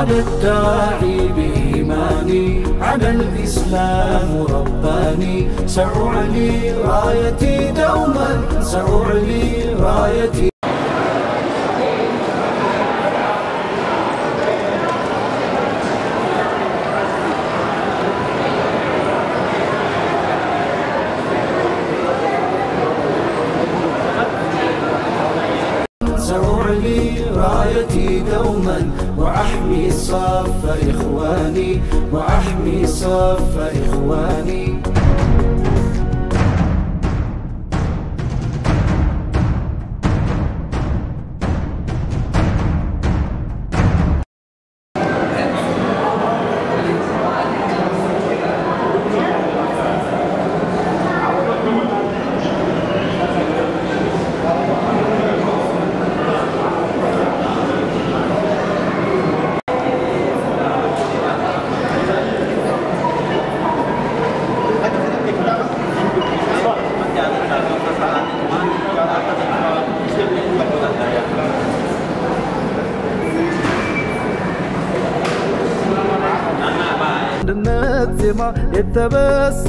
على الداعي بإيماني على الإسلام رباني سأعلي رايتي دوما سأعلي رايتي سأعلي رايتي دوما وأحمي صف إخواني وأحمي صف إخواني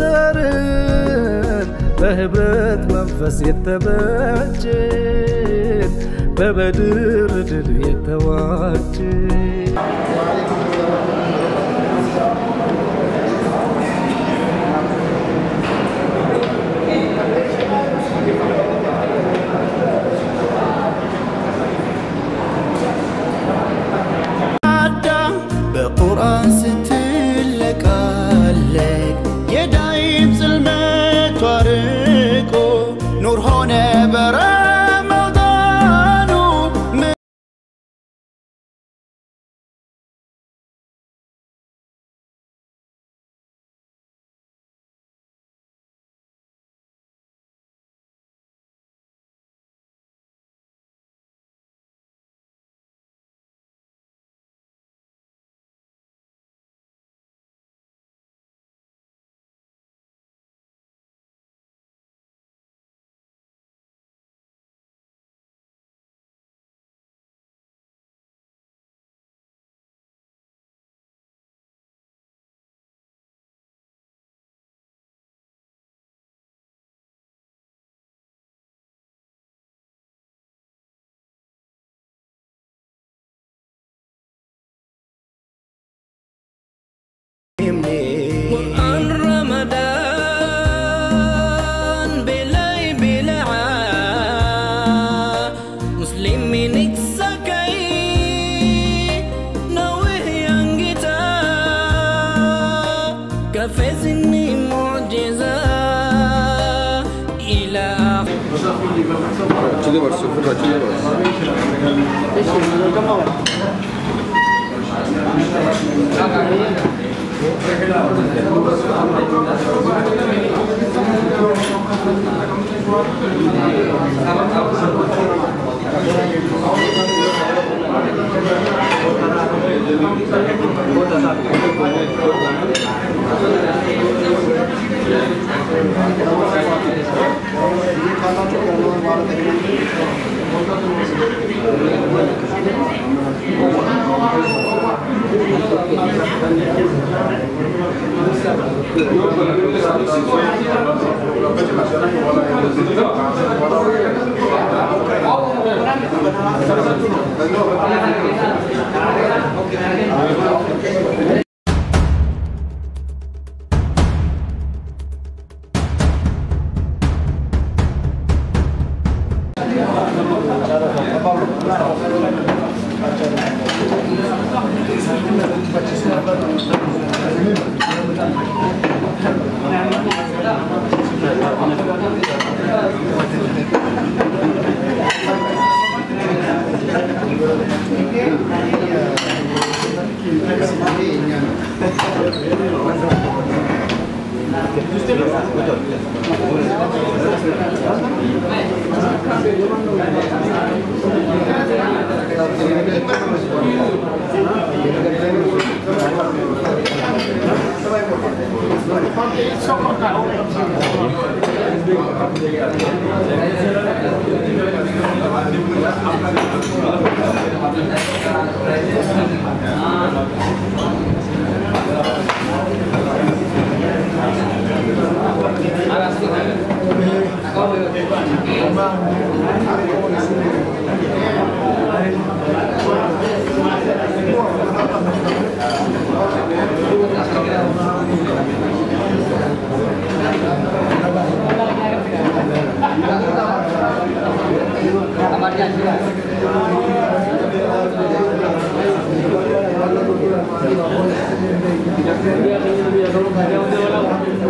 يتبسرن بهبرت منفس يتبجن ببدر دل يتواجن بقرآن ستلك يدايم ظلمت وارقو نور هنا برمضانو قرآن رمضان بلاي بلعا مسلمين اكسكي نوه ينجتا كفزني معجزة إلى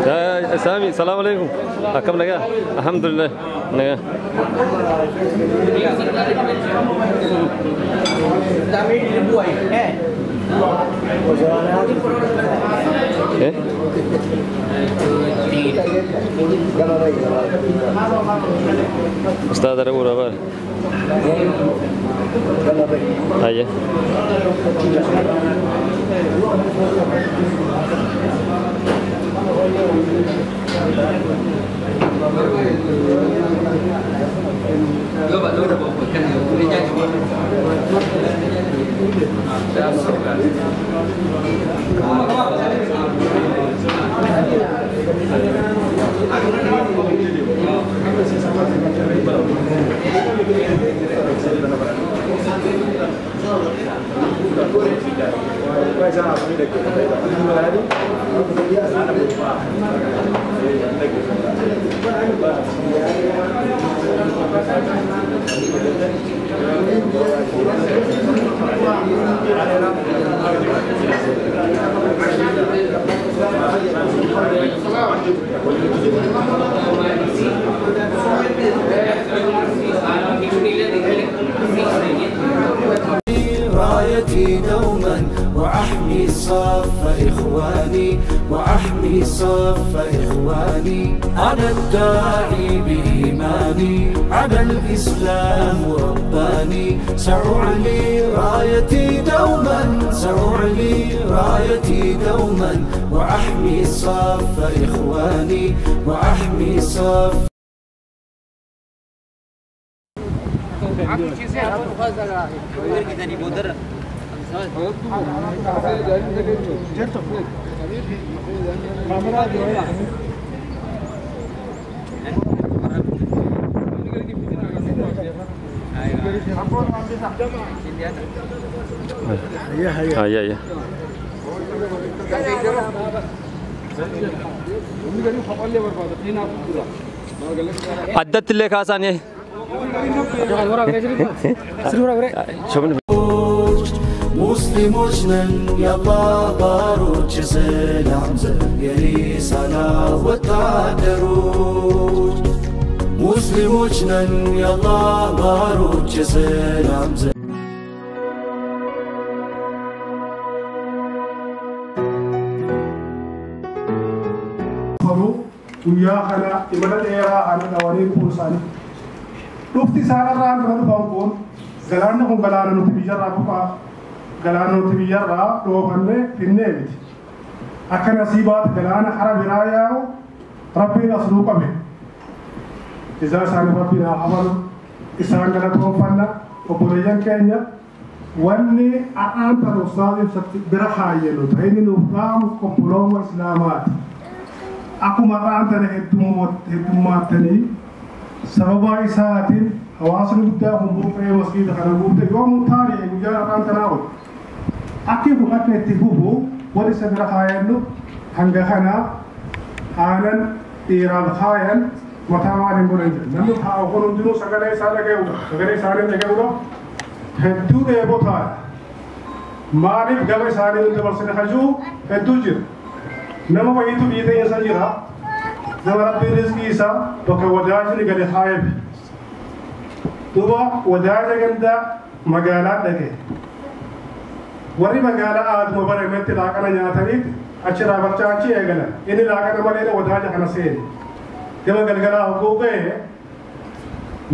يا سامي السلام عليكم. كم نجا؟ الحمد لله نجا. إيه؟ أستاذ رؤوف ربال. أيه. رايتي دوما وأحمي صف إخواني وأحمي صف إخواني أنا الداعي بإيماني على الإسلام رباني سأعلي رايتي دوما سأعلي رايتي دوما وأحمي صف إخواني وأحمي صف هيا عدت اللي كاساني ሙስሊሞች ነን የአላህ ባሮች የሰላም ዘብ የሪሳላ ወታደሮች ሙስሊሞች ነን የአላህ ባሮች የሰላም ዘብ ويا خلا إبادة إيرا أنا دواني بورساني لوفتي سارة ران رانو بانكون غلانة هم غلانة نتبيجر رابطة غلانة نتبيجر را لوفنة في النبي أكن نصيبات غلانة حرب راياو ربي نصلوك به إذا سان ربنا عمل إسان غلطهم فنا وبريان كينيا واني أنت الأستاذ برخاية لو تهيني نفهم كمبلوم وإسلامات aku mata antara heddumaatanii sababa isaatiin hawaasni guddaa humbuufee masjiida kana guute yoomuu taa'ee guyyaa afaan tanaa ol akki kun akka itti fufu wal isa bira haayannu hanga kanaa aanan dhiiraaf haayan mataa maaliin godhan jira namni haa kun hundinuu sagalee isaa dhaga'uudha sagalee isaanii dhaga'uudha hedduu dheeboo ta'a maaliif gama isaanii hundi dabarsine hajuu hedduu jira nama wayitu biyya isa jira nama rabbiin rizqii isaa bakka wadaajni gadi haayeef duuba wadaaja ganda magaalaa dhaqe warri magaalaa aaduma barametti laaqana nyaataniit achirraa barchaa achi eegalan inni laaqana malee wadaaja kana seene gama galgalaa hogguu ga'e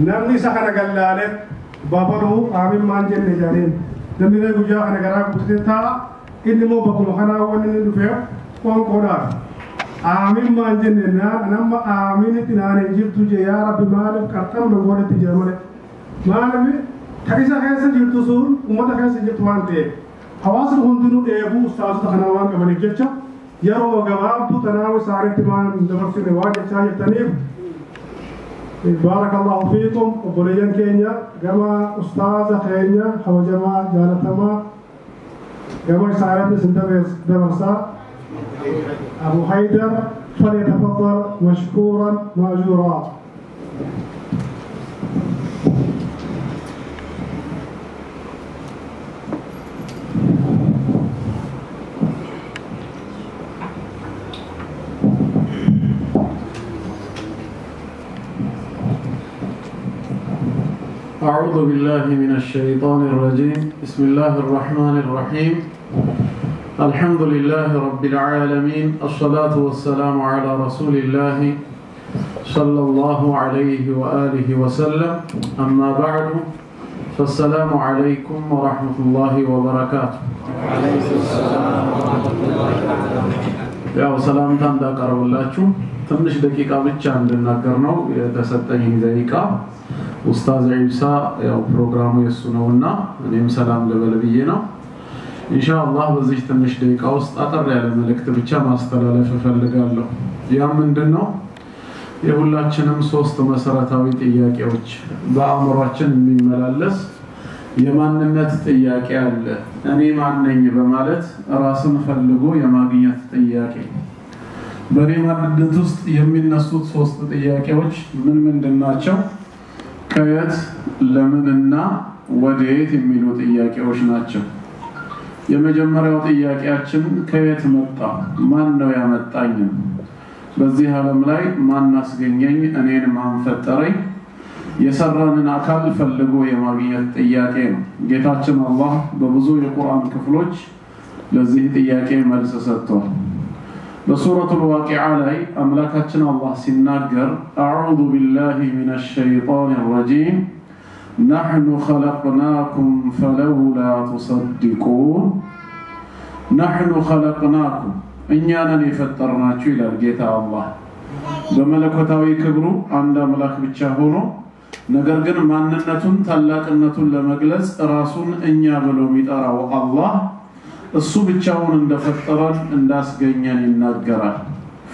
namni isa kana gallaalee babaluu aamin maan jenne jaaniin namni guyyaa kana garaa guutee taa'a inni immoo bakkuma kanaa wanni inni dhufee waan qoodhaa آمين ما جننا أنا ما آمين تنان جبت يا رب مالك كتم نقول تجمل مالك حديث هذا جبت سون وما هذا جبت وانته حواصل هندنو أبو أستاذ تخنوان كمان جبتة يارو وجواب تو تناول ساري تمان دبر في نواد جاي تنيب بارك الله فيكم وبوليان كينيا جماعة أستاذ كينيا أو جماعة جالتما جماعة ساري سنتبه دبرسا أبو حيدر فليتفضل مشكورا مأجورا. أعوذ بالله من الشيطان الرجيم بسم الله الرحمن الرحيم الحمد لله رب العالمين الصلاة والسلام على رسول الله صلى الله عليه وآله وسلم أما بعد فالسلام عليكم ورحمة الله وبركاته يا سلام تندا قربلاچو ትንሽ ደቂቃ ብቻ እንድናገርነው የተሰጠኝ ደቂቃ ኡስታዝ ኢብሳ ያው ፕሮግራሙ የሱ ነውና እኔም ሰላም ለበለብዬ ነው ኢንሻአላህ በዚህ ትንሽ ደቂቃ ውስጥ አጠር ያለ መልእክት ብቻ ማስተላለፍ እፈልጋለሁ ያ ምንድነው የሁላችንም ሶስት መሰረታዊ ጥያቄዎች በአእምሮአችን የሚመላለስ የማንነት ጥያቄ አለ እኔ ማን ነኝ በማለት ራስን ፈልጎ የማግኘት ጥያቄ በማንነት ውስጥ የሚነሱት ሶስት ጥያቄዎች ምን ምንድናቸው ከየት ለምንና ወዴት የሚሉ ጥያቄዎች ናቸው የመጀመሪያው ጥያቄያችን ከየት መጣ ማን ነው ያመጣኝ በዚህ ዓለም ላይ ማን አስገኘኝ እኔን ማን ፈጠረኝ የሰራንን አካል ፈልጎ የማግኘት ጥያቄ ነው ጌታችን አላህ በብዙ የቁርአን ክፍሎች ለዚህ ጥያቄ መልስ ሰጥቷል بسورة الواقعة لي أملاكتنا الله سنناقر أعوذ بالله من الشيطان الرجيم نحن خلقناكم فلولا تصدقون نحن خلقناكم إننا نفترناك إلى الجيت الله بملكوتاوي كبرو عند أملاك بتشاهونه نقرقن معننة تلاقنة لمجلس راسون إنيا بلوميت أراو الله እሱ ብቻውን እንደፈጠረን እንዳስገኘን ይናገራል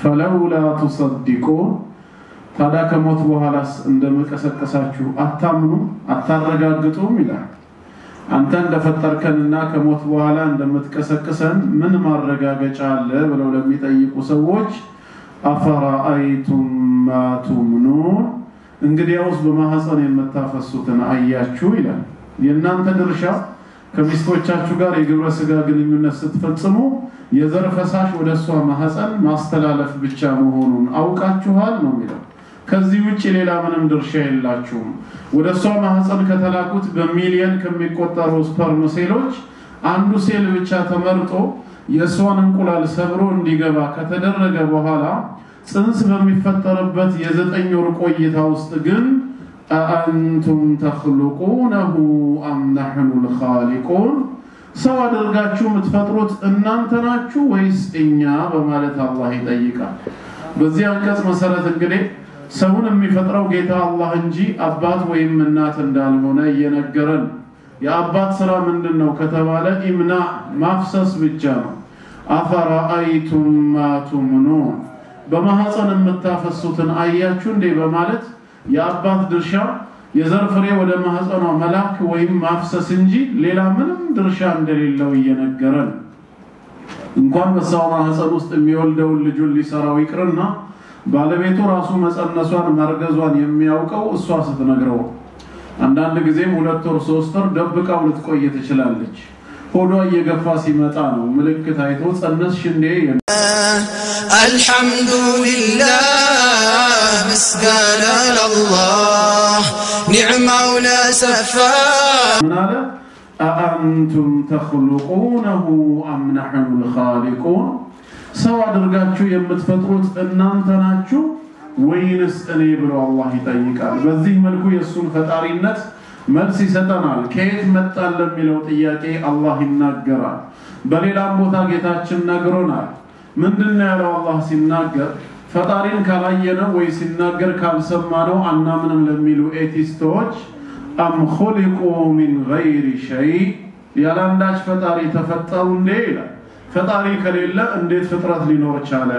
فلولا تصدقون ታዲያ ከሞት በኋላስ እንደመቀሰቀሳችሁ አታምኑ አታረጋግጡም ይላል አንተ እንደፈጠርከንና ከሞት በኋላ እንደምትቀሰቅሰን ምን ማረጋገጫ አለ ብለው ለሚጠይቁ ሰዎች አፈራአይቱም ማ ቱምኑን እንግዲያውስ በማህፀን የምታፈሱትን አያችሁ ይላል የእናንተ ድርሻ ከሚስቶቻችሁ ጋር የግብረ ስጋ ግንኙነት ስትፈጽሙ የዘር ፈሳሽ ወደሷ ማህፀን ማስተላለፍ ብቻ መሆኑን አውቃችኋል ነው የሚለው ከዚህ ውጪ ሌላ ምንም ድርሻ የላችሁም ወደሷ ማህፀን ከተላኩት በሚሊዮን ከሚቆጠሩ ስፐርም ሴሎች አንዱ ሴል ብቻ ተመርጦ የሷን እንቁላል ሰብሮ እንዲገባ ከተደረገ በኋላ ጽንስ በሚፈጠርበት የ9 ወር ቆይታ ውስጥ ግን أأنتم تخلقونه أم نحن الخالقون سوى درجاتكم متفطرت أن أنتناكو ويس إنيا بمالة الله يضيقا بزي أنكس مسألة القريب سوون أمي فتروا قيتا الله انجي أبات وإمنات اندالمونا ينقرن يا أبات سرا من دنو كتبالا إمناع مفسس بالجامع أفرأيتم ما تمنون بما حسن المتافسوتن آياتشون دي بمالت يا أبات درشا يزر فري ولا مهزنا ملاك ويم مافسس انجي ليلا منم درشان دليل لو ينقرن إن كان بسوا مهزن وسط ميولده واللجول اللي سراو يقرنا ባለቤቱ ራሱ መጸነሷን ማርገዟን የሚያውቀው እሷ ስትነግረው አንዳንድ ጊዜም 2 ወር 3 ወር ደብቃው ልትቆይ ትችላለች ሆዷ እየገፋ ሲመጣ ነው ምልክት አይቶ ጸነስሽ እንዴ الحمد لله مسجانا لله نعمة ونسفا من هذا أأنتم تخلقونه أم نحن الخالقون سوى درجاتشو يمتفتروت እናንተ ናችሁ ወይንስ እኔ ብሎ አላህ ይጠይቃል በዚህ መልኩ የሱን ፈጣሪነት መልስ ይሰጠናል ከየት መጣል ለሚለው ጥያቄ አላህ ይናገራል በሌላም ቦታ ጌታችን ነግሮናል ምንድነው ያለው አላህ ሲናገር ፈጣሪን ካላየነው ወይ ሲናገር ካልሰማነው አናምንም ለሚሉ ኤቲስቶች አም ኹሊቁ ሚን ገይሪ ሸይ ያላንዳች ፈጣሪ ተፈጠሩ እንዴ ይላል ፈጣሪ ከሌለ እንዴት ፍጥረት ሊኖር ቻለ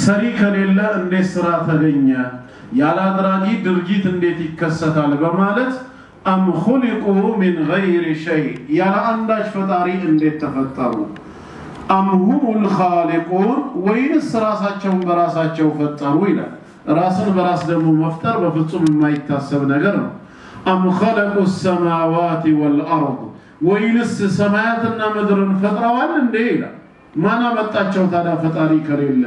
ሰሪ ከሌለ እንዴት ስራ ተገኘ ያላድራጊ ድርጊት እንዴት ይከሰታል በማለት አም ኹሊቁ ሚን ገይሪ ሸይ ያላንዳች ፈጣሪ እንዴት ተፈጠሩ አም ሁሙል ኻሊቁን ወይንስ ራሳቸውን በራሳቸው ፈጠሩ ይላል ራስን በራስ ደግሞ መፍጠር በፍጹም የማይታሰብ ነገር ነው አም ኸለቁ السماوات والارض ወይንስ ሰማያትና ምድርን ፈጥረዋል እንዴ ይላል ማን አመጣቸው ታዲያ ፈጣሪ ከሌለ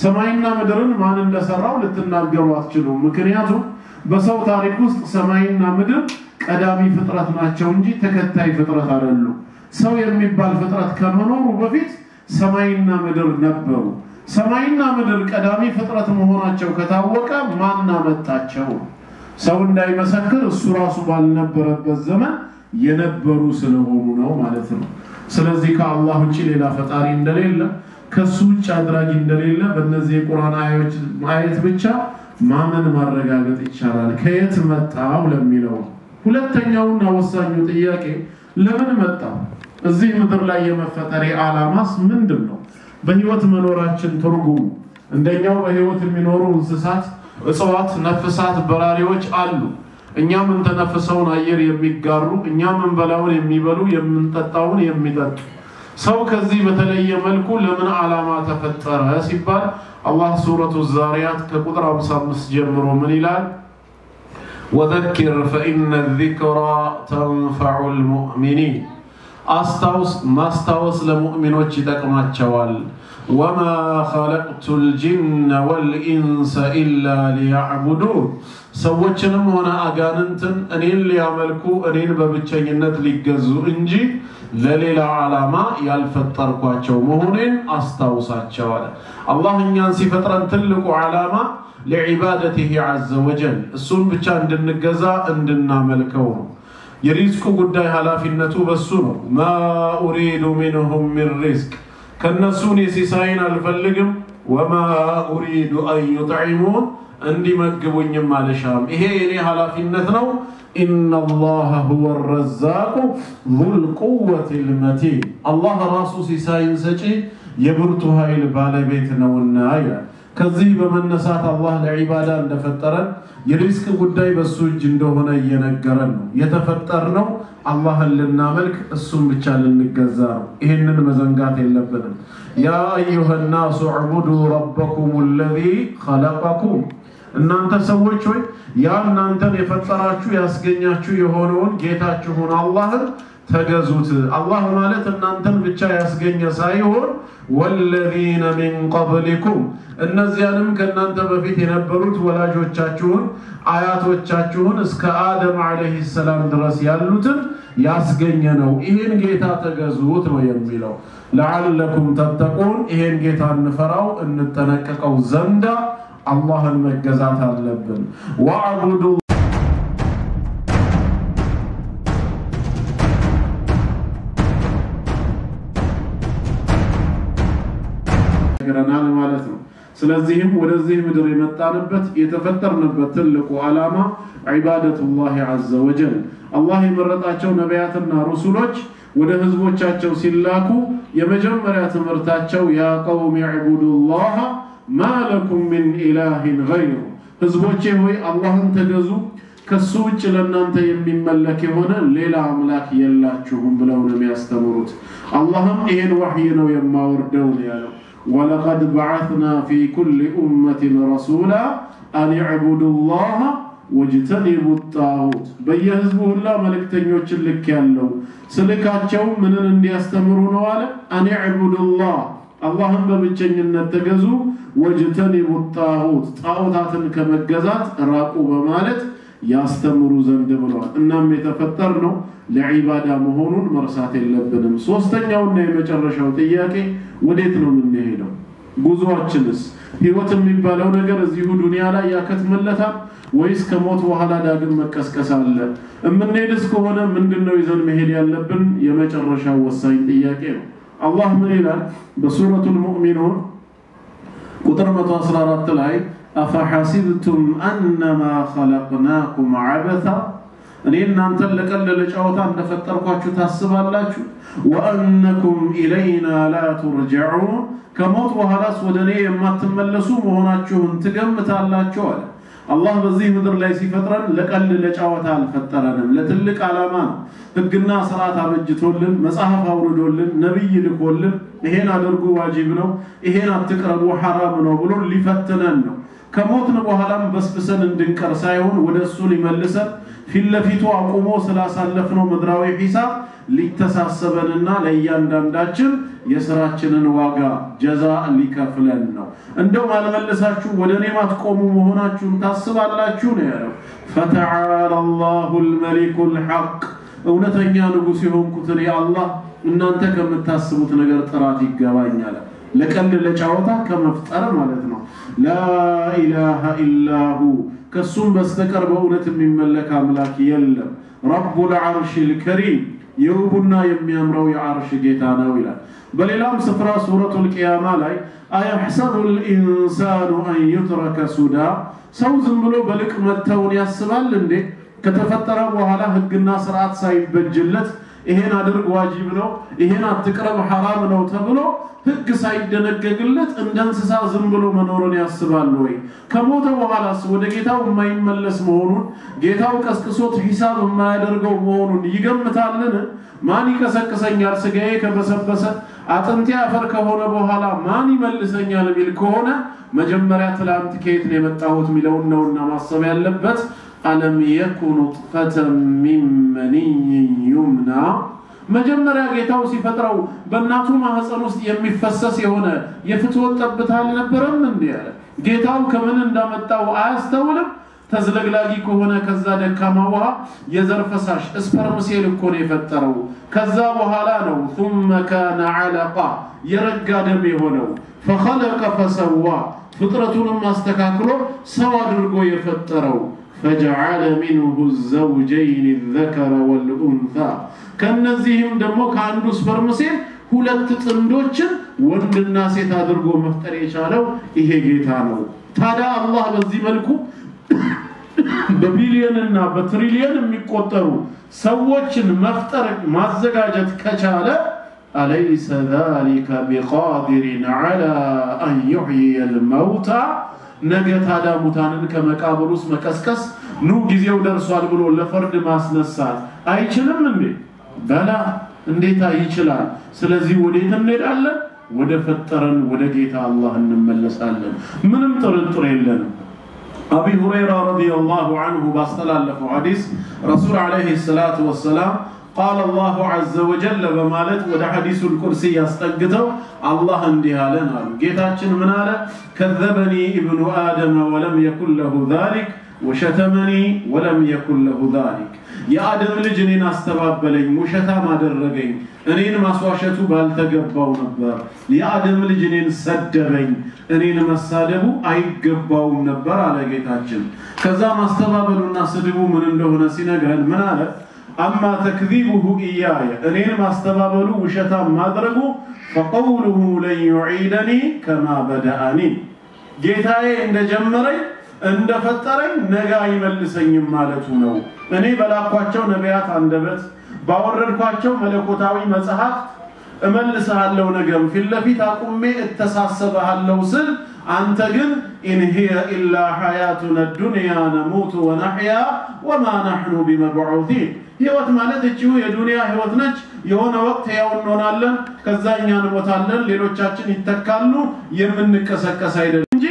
ሰማይና ምድርን ማን እንደሰራው ልትናገሩ አትችሉም ምክንያቱም በሰው ታሪክ ውስጥ ሰማይና ምድር ቀዳሚ ፍጥረት ናቸው እንጂ ተከታይ ፍጥረት አይደሉም ሰው የሚባል ፍጥረት ከመኖሩ በፊት ሰማይና ምድር ነበሩ ሰማይና ምድር ቀዳሚ ፍጥረት መሆናቸው ከታወቀ ማን አመጣቸው ሰው እንዳይመሰክር እሱ ራሱ ባልነበረበት ዘመን የነበሩ ስለሆኑ ነው ማለት ነው ስለዚህ ከአላህ ውጪ ሌላ ፈጣሪ እንደሌለ ከሱ ውጪ አድራጊ እንደሌለ በእነዚህ የቁርአን አያት ብቻ ማመን ማረጋገጥ ይቻላል ከየት መጣው ለሚለው ሁለተኛውና ወሳኙ ጥያቄ ለምን መጣ እዚህ ምድር ላይ የመፈጠሪ ዓላማስ ምንድነው በህይወት መኖራችን ትርጉሙ እንደኛው በህይወት የሚኖሩ እንስሳት እጽዋት ነፍሳት በራሪዎች አሉ እኛም እንተነፍሰውን አየር የሚጋሩ እኛም እንበላውን የሚበሉ የምንጠጣውን የሚጠጡ ሰው ከዚህ በተለየ መልኩ ለምን ዓላማ ተፈጠረ ሲባል አላህ ሱረቱ ዛሪያት ከቁጥር 55 ጀምሮ ምን ይላል وذكر فإن الذكرى تنفع المؤمنين ማስታወስ ለሙእሚኖች ይጠቅማቸዋል وما خلقت الجن والإنس إلا ليعبدون ሰዎችንም ሆነ አጋንንትን እኔን ሊያመልኩ እኔን በብቸኝነት ሊገዙ እንጂ ለሌላ ዓላማ ያልፈጠርኳቸው መሆኔን አስታውሳቸዋል አላህ እኛን ሲፈጥረን ትልቁ ዓላማ ለዒባደቲሂ ዐዘ ወጀል እሱን ብቻ እንድንገዛ እንድናመልከው ነው የሪዝቁ ጉዳይ ኃላፊነቱ በሱ ነው ማ ኡሪዱ ሚንሁም ሚን ሪዝቅ ከነሱ ሲሳይን አልፈልግም ወማ ኡሪዱ አን ዩጥዒሙን እንዲመግቡኝም አልሻም ይሄ የኔ ኃላፊነት ነው ኢነላህ ሁወ الرزاق ذو القوة المتين አላህ ራሱ ሲሳይን ሰጪ የብርቱ ኃይል ባለቤት ነውና ይላል ከዚህ በመነሳት አላህ ለዒባዳ እንደፈጠረን የሪዝቅ ጉዳይ በሱ እጅ እንደሆነ እየነገረን ነው የተፈጠርነው አላህን ልናመልክ እሱን ብቻ ልንገዛ ነው ይሄንን መዘንጋት የለብንም ያ አዩሃ الناس اعبدوا ربكم الذي خلقكم እናንተ ሰዎች ሆይ ያ እናንተን የፈጠራችሁ ያስገኛችሁ የሆነውን ጌታችሁን አላህን ተገዙት አላህ ማለት እናንተን ብቻ ያስገኘ ሳይሆን والذين من قبلكم እነዚያንም ከናንተ በፊት የነበሩት ወላጆቻችሁን አያቶቻችሁን እስከ አደም አለይሂ ሰላም ድረስ ያሉትን ያስገኘ ነው ይሄን ጌታ ተገዙት ነው የሚለው لعلكم تتقون ይሄን ጌታ እንፈራው እንጠነቀቀው ዘንዳ አላህን መገዛት አለብን ወአቡዱ ገራናል ማለት ነው ስለዚህም ወደዚህ ምድር የመጣንበት የተፈጠርንበት ትልቁ ዓላማ ዒባደቱላህ ዐዘ ወጀል አላህ የመረጣቸው ነቢያትና ረሱሎች ወደ ህዝቦቻቸው ሲላኩ የመጀመሪያ ትምህርታቸው ያ ቀውም ዕቡዱላህ ማ ለኩም ሚን ኢላሂን ገይሩ ህዝቦቼ ሆይ አላህን ተገዙ ከሱ ውጭ ለእናንተ የሚመለክ የሆነ ሌላ አምላክ የላችሁም ብለው ነው የሚያስተምሩት አላህም ይሄን ወህይ ነው የማወርደው ያለው ولقد بعثنا في كل أمة رسولا أن يعبدوا الله واجتنبوا الطاغوت بيهزبوا الله ملكتنيوچ ልክ ያለው ስልካቸው ምንን እንዲያስተምሩ ነው አለ أن يعبدوا الله اللهم በብቸኝነት ተገዙ واجتنبوا الطاغوت ጣዖታትን ከመገዛት ራቁ በማለት ያስተምሩ ዘንድ ብለዋል እናም የተፈጠርነው ለዒባዳ መሆኑን መርሳት የለብንም ሶስተኛውና የመጨረሻው ጥያቄ ወዴት ነው የምንሄደው ጉዞአችንስ ህይወት የሚባለው ነገር እዚሁ ዱንያ ላይ ያከትመለታል ወይስ ከሞት በኋላ ዳግም መቀስቀስ አለ እምንሄድስ ከሆነ ምንድነው ይዘን መሄድ ያለብን የመጨረሻው ወሳኝ ጥያቄ ነው አላህ ምን ይላል በሱረቱል ሙእሚኑን ቁጥር 114 ላይ አፈሐሲብቱም አነማ خلقناكم عبثا እኔ እናንተን ለቀልድ ለጨዋታ እንደፈጠርኳችሁ ታስባላችሁ ወአንነኩም ኢለይና ላ ተርጅዑን ከሞት በኋላስ ወደኔ የማትመለሱ መሆናችሁን ትገምታላችሁ አለ አላህ በዚህ ምድር ላይ ሲፈጥረን ለቀልድ ለጨዋታ አልፈጠረንም ለትልቅ ዓላማ ነው ህግና ሥርዓት አበጅቶልን መጽሐፍ አውርዶልን ነብይ ልኮልን ይሄን አድርጉ ዋጅብ ነው ይሄን አትቅረቡ ሐራም ነው ብሎ ሊፈትነን ነው ከሞትን በኋላም በስብሰን እንድንቀር ሳይሆን ወደሱ ሊመልሰን ፊትለፊቱ አቁሞ ስላሳለፍነው ምድራዊ ሒሳብ ሊተሳሰበንና ለእያንዳንዳችን የሥራችንን ዋጋ ጀዛ ሊከፍለን ነው እንደው ማልመለሳችሁ ወደኔ ማትቆሙ መሆናችሁን ታስባላችሁ ነው ያለው ፈተዓላ አላሁል መሊኩል ሐቅ እውነተኛ ንጉስ የሆንኩት እኔ አላህ እናንተ ከምታስቡት ነገር ጥራት ይገባኛል ለቀልድ ለጫወታ ከመፍጠር ማለት ነው ላ ኢላሃ ኢላሁ ከሱም በስተቀር በእውነት የሚመለክ አምላክ የለም ረቡል ዐርሺል ከሪም የውቡና የሚያምረው የዓርሽ ጌታ ነው ይላል በሌላም ስፍራ ሱረቱል ቂያማ ላይ አየሕሰቡል ኢንሳኑ አን ዩትረከ ሱዳ ሰው ዝም ብሎ በልቅ መተውን ያስባል እንዴ ከተፈጠረ በኋላ ህግና ሥርዓት ሳይበጅለት ይሄን አድርግ ዋጅብ ነው ይሄን አትቅረብ ሐራም ነው ተብሎ ህግ ሳይደነገግለት እንደንስሳ ዝም ብሎ መኖርን ያስባል ወይ ከሞተ በኋላስ ወደ ጌታው የማይመለስ መሆኑን ጌታው ቀስቅሶት ሒሳብ የማያደርገው መሆኑን ይገምታልን ማን ይከሰከሰኛል ስጋዬ ከበሰበሰ አጥንቴ አፈር ከሆነ በኋላ ማን ይመልሰኛል ቢል ከሆነ መጀመሪያ ትላንት ከየት ነው የመጣሁት ሚለውን ነውና ማሰብ ያለበት አለም የኩኑ ጥፈተን ሚን መኒይ ዩምና መጀመሪያ ጌታው ሲፈጥረው በእናቱ ማህፀን ውስጥ የሚፈሰስ የሆነ የፍትወት ጠብታ አልነበረም እንዴ ያለ ጌታው ከምን እንዳመጣው አያስተውልም ተዝለግላጊ ከሆነ ከዛ ደካማ ውሃ የዘር ፈሳሽ ስፐርም ሴል እኮ ነው የፈጠረው ከዛ በኋላ ነው ثم كان علقة የረጋ ደም የሆነው فخلق فسوى ፍጥረቱንም ማስተካክሎ ሰው አድርጎ የፈጠረው فجعل منه الزوجين الذكر والأنثى ከነዚህም ደግሞ ከአንዱ ስፐርም ሴል ሁለት ጥንዶችን ወንድና ሴት አድርጎ መፍጠር የቻለው ይሄ ጌታ ነው ታዲያ አላህ በዚህ መልኩ በቢሊየንና በትሪሊየን የሚቆጠሩ ሰዎችን መፍጠር ማዘጋጀት ከቻለ አለይሰ ذلك بقادر على ان يحيي الموتى ነገታዳ ሙታንን ከመቃብር ውስጥ መቀስቀስ ኑ ጊዜው ደርሷል ብሎ ለፈርድ ማስነሳት አይችልም እንዴ በላ እንዴት ይችላል ስለዚህ ወዴት እንሄዳለን ወደ ፈጠረን ወደ ጌታ አላህ እንመለሳለን ምንም ጥርጥር የለንም أبي هريرة رضي الله عنه باستلالف حديث رسول عليه الصلاة والسلام قال الله عز وجل بمالت وده حديث الكرسي يستقته الله انديها لنا جيتاتشن مناله كذبني ابن آدم ولم يكن له ذلك وشتمني ولم يكن له ذلك يا آدم لجنين استبابلين وشتا ما درقين أنين ما سواشتو بالتقباو نبار يا آدم لجنين سدبين أنين ما سادبو أيقباو نبار على جيتاتشن كذا ما استبابلو الناس دبو من اندهنا سيناقرن مناله أما تكذيبه إياي أنين ما استبابلو وشتا ما درقو فقوله لن يعيدني كما بدأني جيتاي عند جمري عند فترين نجا يملسني مالته نو أني بلاقواتشو نبيات عندبت باوردقواتشو ملكوتاوي مصحف እመልስሃለሁ ነገም ፊትለፊት አቁሜ እተሳሰበሃለሁ ስል አንተ ግን إن هي إلا حياتنا الدنيا نموت ونحيا وما نحن بمبعوثين ህይወት ማለት እቺው የዱንያ ህይወት ነች የሆነ ወቅት ያው እንሆናለን ከዛኛ እንሞታለን ሌሎቻችን ይተካሉ የምንቀሰቀስ አይደለም እንጂ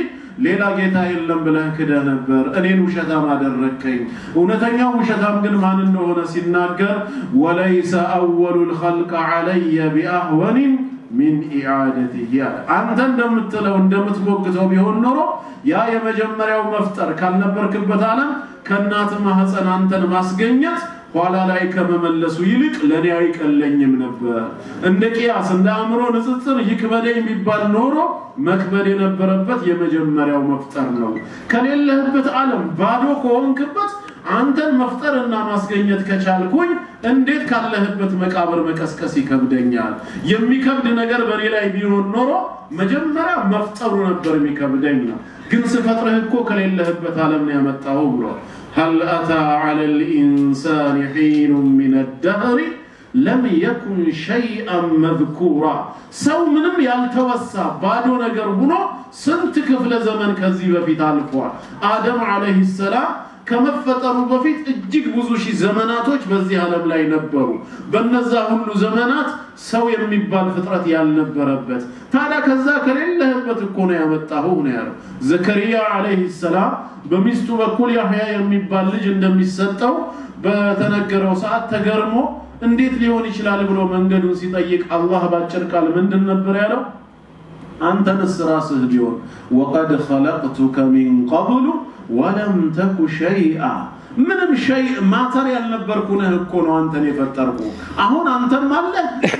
ሌላ ጌታ የለም ብለህ ክደ ነበር እኔን ውሸታም አደረከኝ እውነተኛው ውሸታም ግን ማን እንደሆነ ሲናገር ወለይሰ አወሉል ኸልቅ علي باهون من اعادته አንተ እንደምትለው እንደምትሞግተው ቢሆን ኖሮ ያ የመጀመሪያው መፍጠር ካልነበርክበት ዓለም ከናት ማህፀን አንተን ማስገኘት ኋላ ላይ ከመመለሱ ይልቅ ለኔ አይቀለኝም ነበር እንደ ቂያስ እንደ አምሮ ንጽጽር ይክበደኝ ቢባል ኖሮ መክበድ የነበረበት የመጀመሪያው መፍጠር ነው ከሌለህበት ዓለም ባዶ ከሆንክበት አንተን መፍጠርና ማስገኘት ከቻልኩኝ እንዴት ካለህበት መቃብር መቀስቀስ ይከብደኛል የሚከብድ ነገር በኔ ላይ ቢሆን ኖሮ መጀመሪያ መፍጠሩ ነበር የሚከብደኝ ግን ስፈጥርህ እኮ ከሌለህበት ዓለም ነው ያመጣው ብሎ هل أتى على الإنسان حين من الدهر لم يكن شيئا مذكورا سو منم يالتوسع بادو نجر هنا سنت كفل زمن كذيب في تعلفوا آدم عليه السلام كما فتروا بفيت اجيك بزوشي زماناتوش بزي عالم لا ينبروا بنزا هلو زمانات سو يميبال فترات يالنبربت تعالى كذاك لله بتكون يمتاهو هنا زكريا عليه السلام بمستو بكل يحيى يميبال لج እንደሚሰጠው በተነገረው ሰዓት ተገርሞ እንዴት ሊሆን ይችላል ብሎ መንገዱን ሲጠይቅ አላህ ባጭር ቃል ምንድን ነበር ያለው አንተ ንስራስህ ቢሆን وقد خلقتك من قبل ولم تك شيئا ምንም شيء ማተር ያልነበርኩነህ እኮ ነው አንተን የፈጠርኩ አሁን አንተም አለ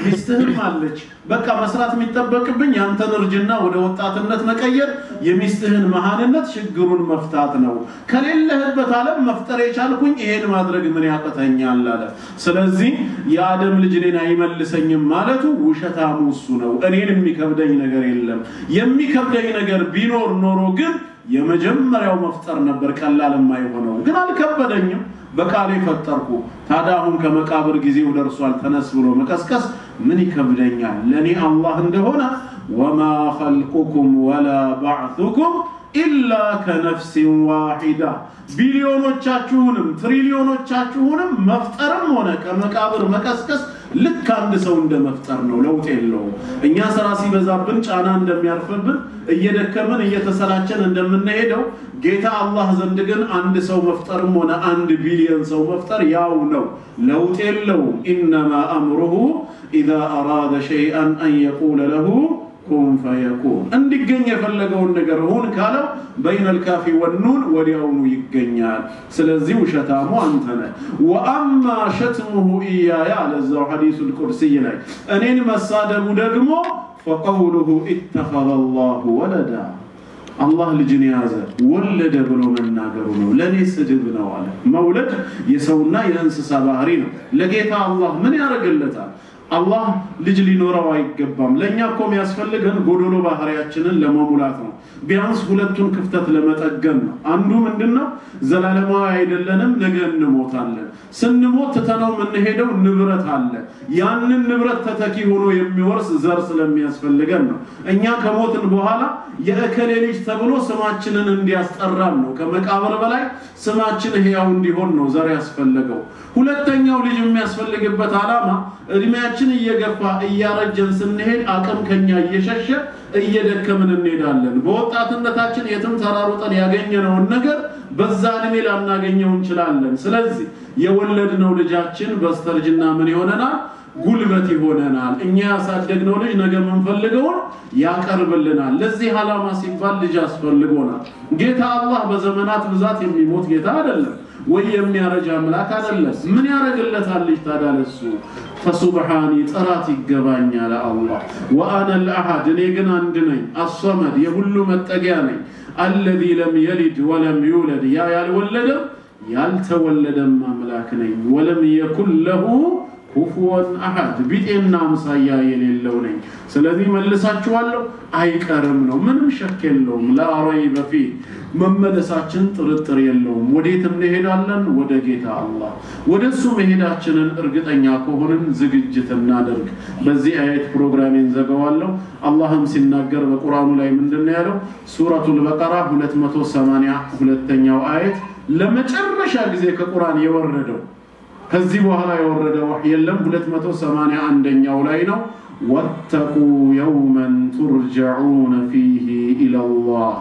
ሚስትህም አለች በቃ መስራት የሚጠበቅብኝ አንተን እርጅና ወደ ወጣትነት መቀየር የሚስትህን መሃንነት ችግሩን መፍታት ነው ከሌለህበት ዓለም መፍጠር የቻልኩኝ ይሄን ማድረግ ምን ያቀተኛል አለ ስለዚህ የአደም ልጅ እኔን አይመልሰኝም ማለቱ ውሸታሙ እሱ ነው እኔን የሚከብደኝ ነገር የለም የሚከብደኝ ነገር ቢኖር ኖሮ ግን የመጀመሪያው መፍጠር ነበር ቀላል የማይሆነው ግን አልከበደኝም በቃሌ ፈጠርኩ ታዳሁን ከመቃብር ጊዜው ደርሷል ተነስ ብሎ መቀስቀስ ምን ይከብደኛል ለኔ አላህ እንደሆነ وما خلقكم ولا بعثكم إلا كنفس واحدة ቢሊዮኖቻችሁንም ትሪሊዮኖቻችሁንም መፍጠርም ሆነ ከመቃብር መቀስቀስ ልክ አንድ ሰው እንደመፍጠር ነው ለውጥ የለው እኛ ስራ ሲበዛብን ጫና እንደሚያርፍብን እየደከመን እየተሰላቸን እንደምንሄደው ጌታ አላህ ዘንድ ግን አንድ ሰው መፍጠርም ሆነ 1 ቢሊዮን ሰው መፍጠር ያው ነው ለውጥ የለው انما امره اذا اراد شيئا ان يقول له كن فيكون እንዲገኝ የፈለገውን ነገር ሆን ካለው بين الكاف والنون ወዲያውኑ ይገኛል ስለዚህ ውሸታሙ አንተ ነህ واما شتمه ايايا ለዛው ሐዲስ القدسي ላይ እኔን መሳደቡ ደግሞ فقوله اتخذ الله ولدا الله ልጅን ያዘ ወለደ ብሎ መናገሩ ነው ለኔ ስድብ ነው አለ መውለድ የሰውና የእንስሳ ባህሪ ነው ለጌታ አላህ ምን ያረጋለታል አላህ ልጅ ሊኖረው አይገባም ለኛኮ የሚያስፈልገን ጎዶሎ ባህሪያችንን ለመሙላት ነው ቢያንስ ሁለቱን ክፍተት ለመጠገን ነው አንዱ ምንድነው ዘላለማዊ አይደለንም ነገ እንሞታለን ስንሞት ተተናው ምን ሄደው ንብረት አለ ያንን ንብረት ተተኪ ሆኖ የሚወርስ ዘር ስለሚያስፈልገን ነው እኛ ከሞትን በኋላ የእከሌ ልጅ ተብሎ ስማችንን እንዲያስጠራን ነው ከመቃብር በላይ ስማችን ህያው እንዲሆን ነው ዘር ያስፈልገው ሁለተኛው ልጅ የሚያስፈልግበት ዓላማ እድሜያችን እየገፋ እያረጀን ስንሄድ አቅም ከኛ እየሸሸ እየደከመን እንሄዳለን በወጣትነታችን የትም ተራሩጠን ያገኘነው ነገር በዛ እድሜ ላናገኘው እንችላለን ስለዚህ የወለድነው ልጃችን በስተርጅና ምን ይሆነናል ጉልበት ይሆነናል እኛ ያሳደግነው ልጅ ነገ መንፈልገው ያቀርብልናል ለዚህ ዓላማ ሲባል ልጅ አስፈልጎናል ጌታ አላህ በዘመናት ብዛት የሚሞት ጌታ አይደለም ወይ የሚያረጅ አምላክ አይደለም ምን ያረግለታል ልጅ ታዳለሱ فسبحاني طرات ይገባኛል አላህ وانا الاحد እኔ ግን አንድ ነኝ الصمد የሁሉ መጠጊያ ነኝ الذي لم يلد ولم يولد ያ ያልወለደ ያልተወለደም አምላክ ነኝ ولم يكن له كفوا احد ቢጤና ምሳያ የሌለው ነኝ ስለዚህ መልሳችኋለሁ አይቀርም ነው ምንም ሸክ የለውም لا ريب فيه መመለሳችን ጥርጥር የለውም ወዴት እንሄዳለን ወደ ጌታ አላህ ወደሱ መሄዳችንን እርግጠኛ ከሆነን ዝግጅት እናደርግ በዚህ አየት ፕሮግራሜን ዘጋዋለሁ አላህም ሲናገር በቁርአኑ ላይ ምንድነው ያለው ሱረቱል በቀራ 282ኛው አየት ለመጨረሻ ጊዜ ከቁርአን የወረደው ከዚህ በኋላ የወረደው ወህይ የለም 281ኛው ላይ ነው ወተቁ የውመን ترجعون فيه الى الله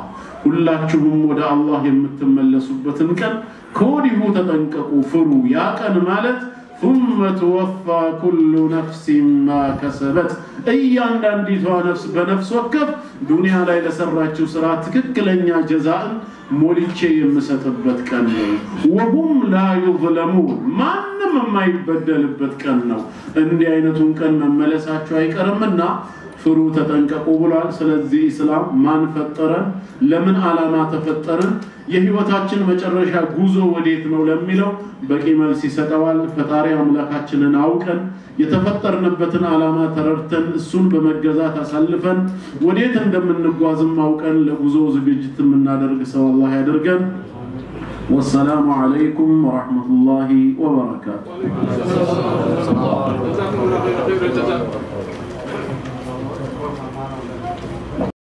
ሁላችሁም ወደ አላህ የምትመለሱበትን ቀን ኮዲሁ ተጠንቀቁ ፍሩ ያ ቀን ማለት ثم توفى كل نفس ما كسبت እያንዳንዲቷ ነፍስ በነፍስ ወከፍ ዱንያ ላይ ለሰራችው ስራ ትክክለኛ ጀዛን ሞልቼ የምሰጥበት ቀን ነው ወሁም ላ ይظلمون ማንም የማይበደልበት ቀን ነው እንዲህ አይነቱን ቀን መመለሳቸው አይቀርምና ፍሩ ተጠንቀቁ ብሏል ስለዚህ እስላም ማን ፈጠረን ለምን ዓላማ ተፈጠረን የህይወታችን መጨረሻ ጉዞ ወዴት ነው ለሚለው በቂ መልስ ይሰጣል ፈጣሪ አምላካችንን አውቀን የተፈጠርንበትን ዓላማ ተረድተን እሱን በመገዛት አሳልፈን ወዴት እንደምንጓዝም አውቀን ለጉዞ ዝግጅት የምናደርግ ሰው አላህ ያድርገን والسلام عليكم ورحمة الله وبركاته